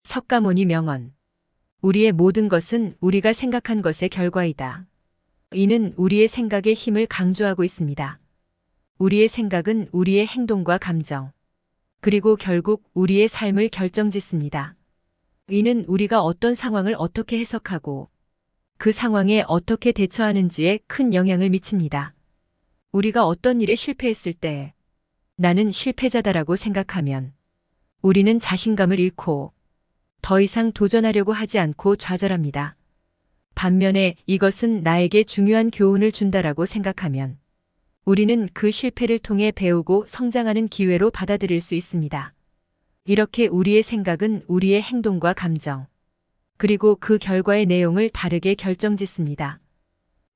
석가모니 명언. 우리의 모든 것은 우리가 생각한 것의 결과이다. 이는 우리의 생각의 힘을 강조하고 있습니다. 우리의 생각은 우리의 행동과 감정, 그리고 결국 우리의 삶을 결정짓습니다. 이는 우리가 어떤 상황을 어떻게 해석하고 그 상황에 어떻게 대처하는지에 큰 영향을 미칩니다. 우리가 어떤 일에 실패했을 때 나는 실패자다라고 생각하면 우리는 자신감을 잃고 더 이상 도전하려고 하지 않고 좌절합니다. 반면에 이것은 나에게 중요한 교훈을 준다라고 생각하면 우리는 그 실패를 통해 배우고 성장하는 기회로 받아들일 수 있습니다. 이렇게 우리의 생각은 우리의 행동과 감정, 그리고 그 결과의 내용을 다르게 결정짓습니다.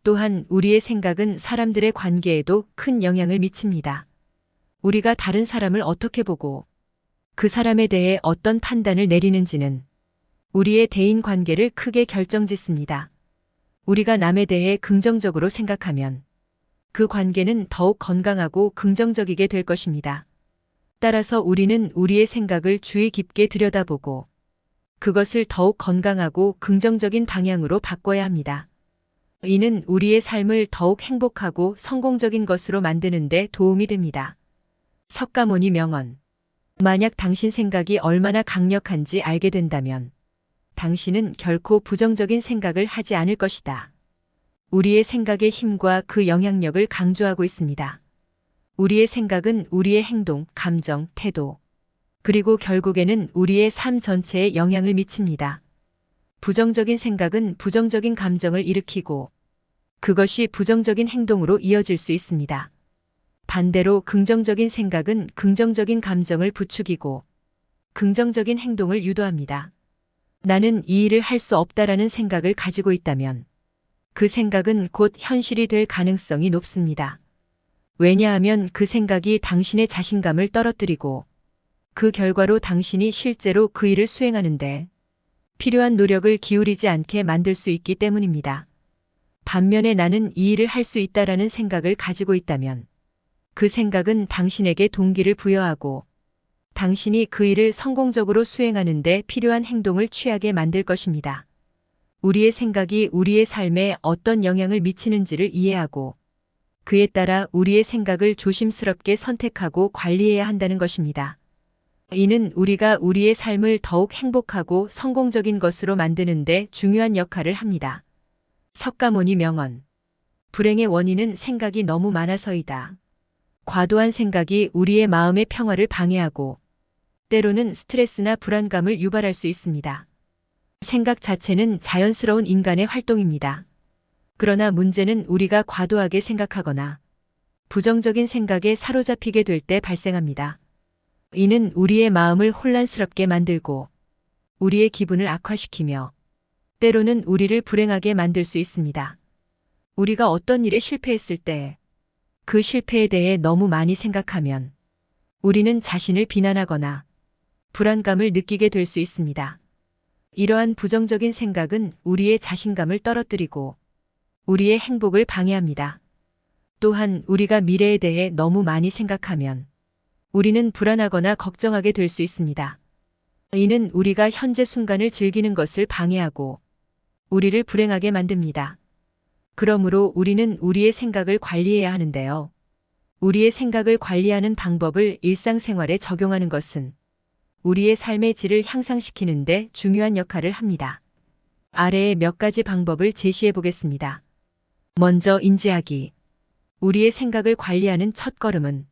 또한 우리의 생각은 사람들의 관계에도 큰 영향을 미칩니다. 우리가 다른 사람을 어떻게 보고 그 사람에 대해 어떤 판단을 내리는지는 우리의 대인 관계를 크게 결정짓습니다. 우리가 남에 대해 긍정적으로 생각하면 그 관계는 더욱 건강하고 긍정적이게 될 것입니다. 따라서 우리는 우리의 생각을 주의 깊게 들여다보고 그것을 더욱 건강하고 긍정적인 방향으로 바꿔야 합니다. 이는 우리의 삶을 더욱 행복하고 성공적인 것으로 만드는 데 도움이 됩니다. 석가모니 명언. 만약 당신 생각이 얼마나 강력한지 알게 된다면 당신은 결코 부정적인 생각을 하지 않을 것이다. 우리의 생각의 힘과 그 영향력을 강조하고 있습니다. 우리의 생각은 우리의 행동, 감정, 태도, 그리고 결국에는 우리의 삶 전체에 영향을 미칩니다. 부정적인 생각은 부정적인 감정을 일으키고 그것이 부정적인 행동으로 이어질 수 있습니다. 반대로 긍정적인 생각은 긍정적인 감정을 부추기고 긍정적인 행동을 유도합니다. 나는 이 일을 할 수 없다라는 생각을 가지고 있다면 그 생각은 곧 현실이 될 가능성이 높습니다. 왜냐하면 그 생각이 당신의 자신감을 떨어뜨리고 그 결과로 당신이 실제로 그 일을 수행하는데 필요한 노력을 기울이지 않게 만들 수 있기 때문입니다. 반면에 나는 이 일을 할 수 있다라는 생각을 가지고 있다면 그 생각은 당신에게 동기를 부여하고 당신이 그 일을 성공적으로 수행하는 데 필요한 행동을 취하게 만들 것입니다. 우리의 생각이 우리의 삶에 어떤 영향을 미치는지를 이해하고 그에 따라 우리의 생각을 조심스럽게 선택하고 관리해야 한다는 것입니다. 이는 우리가 우리의 삶을 더욱 행복하고 성공적인 것으로 만드는 데 중요한 역할을 합니다. 석가모니 명언. 불행의 원인은 생각이 너무 많아서이다. 과도한 생각이 우리의 마음의 평화를 방해하고 때로는 스트레스나 불안감을 유발할 수 있습니다. 생각 자체는 자연스러운 인간의 활동입니다. 그러나 문제는 우리가 과도하게 생각하거나 부정적인 생각에 사로잡히게 될 때 발생합니다. 이는 우리의 마음을 혼란스럽게 만들고 우리의 기분을 악화시키며 때로는 우리를 불행하게 만들 수 있습니다. 우리가 어떤 일에 실패했을 때 그 실패에 대해 너무 많이 생각하면 우리는 자신을 비난하거나 불안감을 느끼게 될 수 있습니다. 이러한 부정적인 생각은 우리의 자신감을 떨어뜨리고 우리의 행복을 방해합니다. 또한 우리가 미래에 대해 너무 많이 생각하면 우리는 불안하거나 걱정하게 될 수 있습니다. 이는 우리가 현재 순간을 즐기는 것을 방해하고 우리를 불행하게 만듭니다. 그러므로 우리는 우리의 생각을 관리해야 하는데요. 우리의 생각을 관리하는 방법을 일상생활에 적용하는 것은 우리의 삶의 질을 향상시키는 데 중요한 역할을 합니다. 아래에 몇 가지 방법을 제시해 보겠습니다. 먼저 인지하기. 우리의 생각을 관리하는 첫 걸음은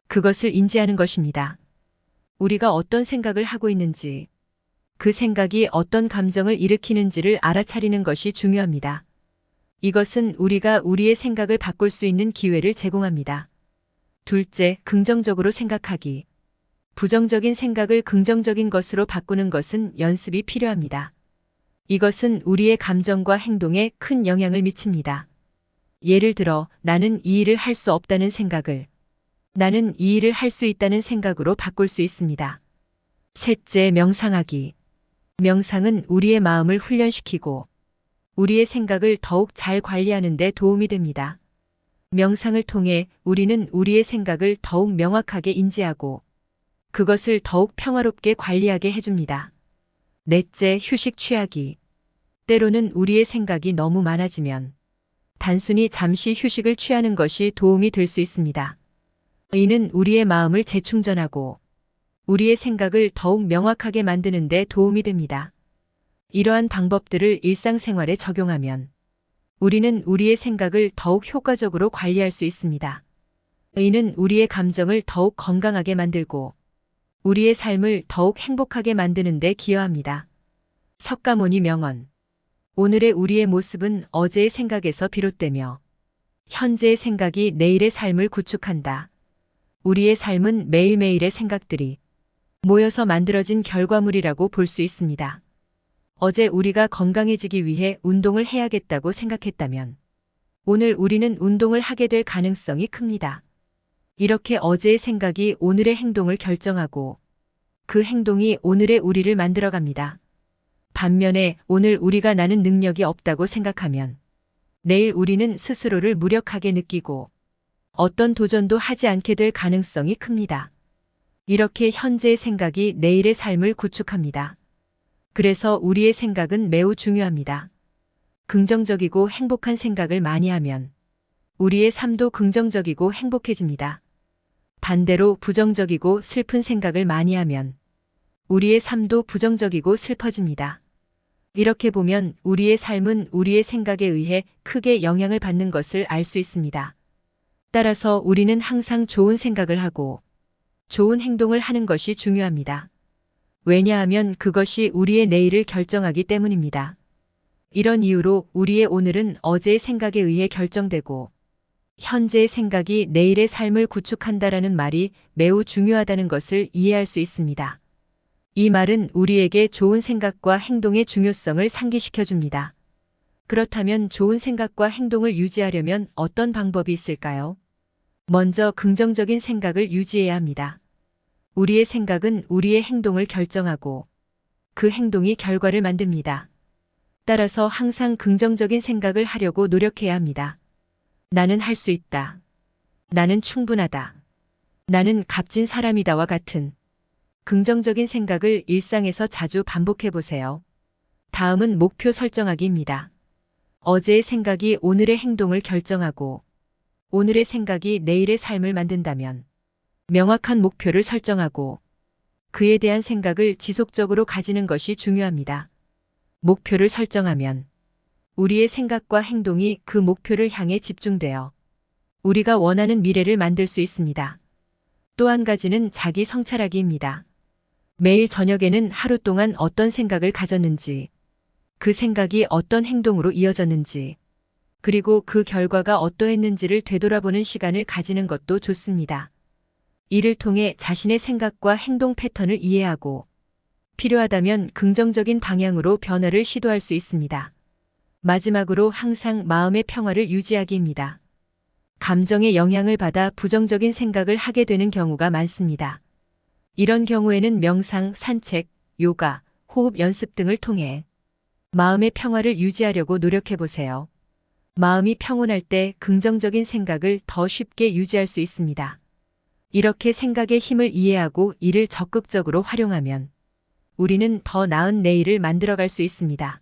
그것을 인지하는 것입니다. 우리가 어떤 생각을 하고 있는지, 그 생각이 어떤 감정을 일으키는지를 알아차리는 것이 중요합니다. 이것은 우리가 우리의 생각을 바꿀 수 있는 기회를 제공합니다. 둘째, 긍정적으로 생각하기. 부정적인 생각을 긍정적인 것으로 바꾸는 것은 연습이 필요합니다. 이것은 우리의 감정과 행동에 큰 영향을 미칩니다. 예를 들어, 나는 이 일을 할 수 없다는 생각을 나는 이 일을 할 수 있다는 생각으로 바꿀 수 있습니다. 셋째, 명상하기. 명상은 우리의 마음을 훈련시키고 우리의 생각을 더욱 잘 관리하는 데 도움이 됩니다. 명상을 통해 우리는 우리의 생각을 더욱 명확하게 인지하고 그것을 더욱 평화롭게 관리하게 해줍니다. 넷째, 휴식 취하기. 때로는 우리의 생각이 너무 많아지면 단순히 잠시 휴식을 취하는 것이 도움이 될 수 있습니다. 이는 우리의 마음을 재충전하고 우리의 생각을 더욱 명확하게 만드는 데 도움이 됩니다. 이러한 방법들을 일상생활에 적용하면 우리는 우리의 생각을 더욱 효과적으로 관리할 수 있습니다. 이는 우리의 감정을 더욱 건강하게 만들고 우리의 삶을 더욱 행복하게 만드는 데 기여합니다. 석가모니 명언. 오늘의 우리의 모습은 어제의 생각에서 비롯되며 현재의 생각이 내일의 삶을 구축한다. 우리의 삶은 매일매일의 생각들이 모여서 만들어진 결과물이라고 볼 수 있습니다. 어제 우리가 건강해지기 위해 운동을 해야겠다고 생각했다면 오늘 우리는 운동을 하게 될 가능성이 큽니다. 이렇게 어제의 생각이 오늘의 행동을 결정하고 그 행동이 오늘의 우리를 만들어갑니다. 반면에 오늘 우리가 나는 능력이 없다고 생각하면 내일 우리는 스스로를 무력하게 느끼고 어떤 도전도 하지 않게 될 가능성이 큽니다. 이렇게 현재의 생각이 내일의 삶을 구축합니다. 그래서 우리의 생각은 매우 중요합니다. 긍정적이고 행복한 생각을 많이 하면 우리의 삶도 긍정적이고 행복해집니다. 반대로 부정적이고 슬픈 생각을 많이 하면 우리의 삶도 부정적이고 슬퍼집니다. 이렇게 보면 우리의 삶은 우리의 생각에 의해 크게 영향을 받는 것을 알 수 있습니다. 따라서 우리는 항상 좋은 생각을 하고 좋은 행동을 하는 것이 중요합니다. 왜냐하면 그것이 우리의 내일을 결정하기 때문입니다. 이런 이유로 우리의 오늘은 어제의 생각에 의해 결정되고 현재의 생각이 내일의 삶을 구축한다라는 말이 매우 중요하다는 것을 이해할 수 있습니다. 이 말은 우리에게 좋은 생각과 행동의 중요성을 상기시켜 줍니다. 그렇다면 좋은 생각과 행동을 유지하려면 어떤 방법이 있을까요? 먼저 긍정적인 생각을 유지해야 합니다. 우리의 생각은 우리의 행동을 결정하고 그 행동이 결과를 만듭니다. 따라서 항상 긍정적인 생각을 하려고 노력해야 합니다. 나는 할 수 있다. 나는 충분하다. 나는 값진 사람이다와 같은 긍정적인 생각을 일상에서 자주 반복해 보세요. 다음은 목표 설정하기입니다. 어제의 생각이 오늘의 행동을 결정하고 오늘의 생각이 내일의 삶을 만든다면 명확한 목표를 설정하고 그에 대한 생각을 지속적으로 가지는 것이 중요합니다. 목표를 설정하면 우리의 생각과 행동이 그 목표를 향해 집중되어 우리가 원하는 미래를 만들 수 있습니다. 또 한 가지는 자기 성찰하기입니다. 매일 저녁에는 하루 동안 어떤 생각을 가졌는지, 그 생각이 어떤 행동으로 이어졌는지, 그리고 그 결과가 어떠했는지를 되돌아보는 시간을 가지는 것도 좋습니다. 이를 통해 자신의 생각과 행동 패턴을 이해하고 필요하다면 긍정적인 방향으로 변화를 시도할 수 있습니다. 마지막으로 항상 마음의 평화를 유지하기입니다. 감정의 영향을 받아 부정적인 생각을 하게 되는 경우가 많습니다. 이런 경우에는 명상, 산책, 요가, 호흡 연습 등을 통해 마음의 평화를 유지하려고 노력해 보세요. 마음이 평온할 때 긍정적인 생각을 더 쉽게 유지할 수 있습니다. 이렇게 생각의 힘을 이해하고 이를 적극적으로 활용하면 우리는 더 나은 내일을 만들어갈 수 있습니다.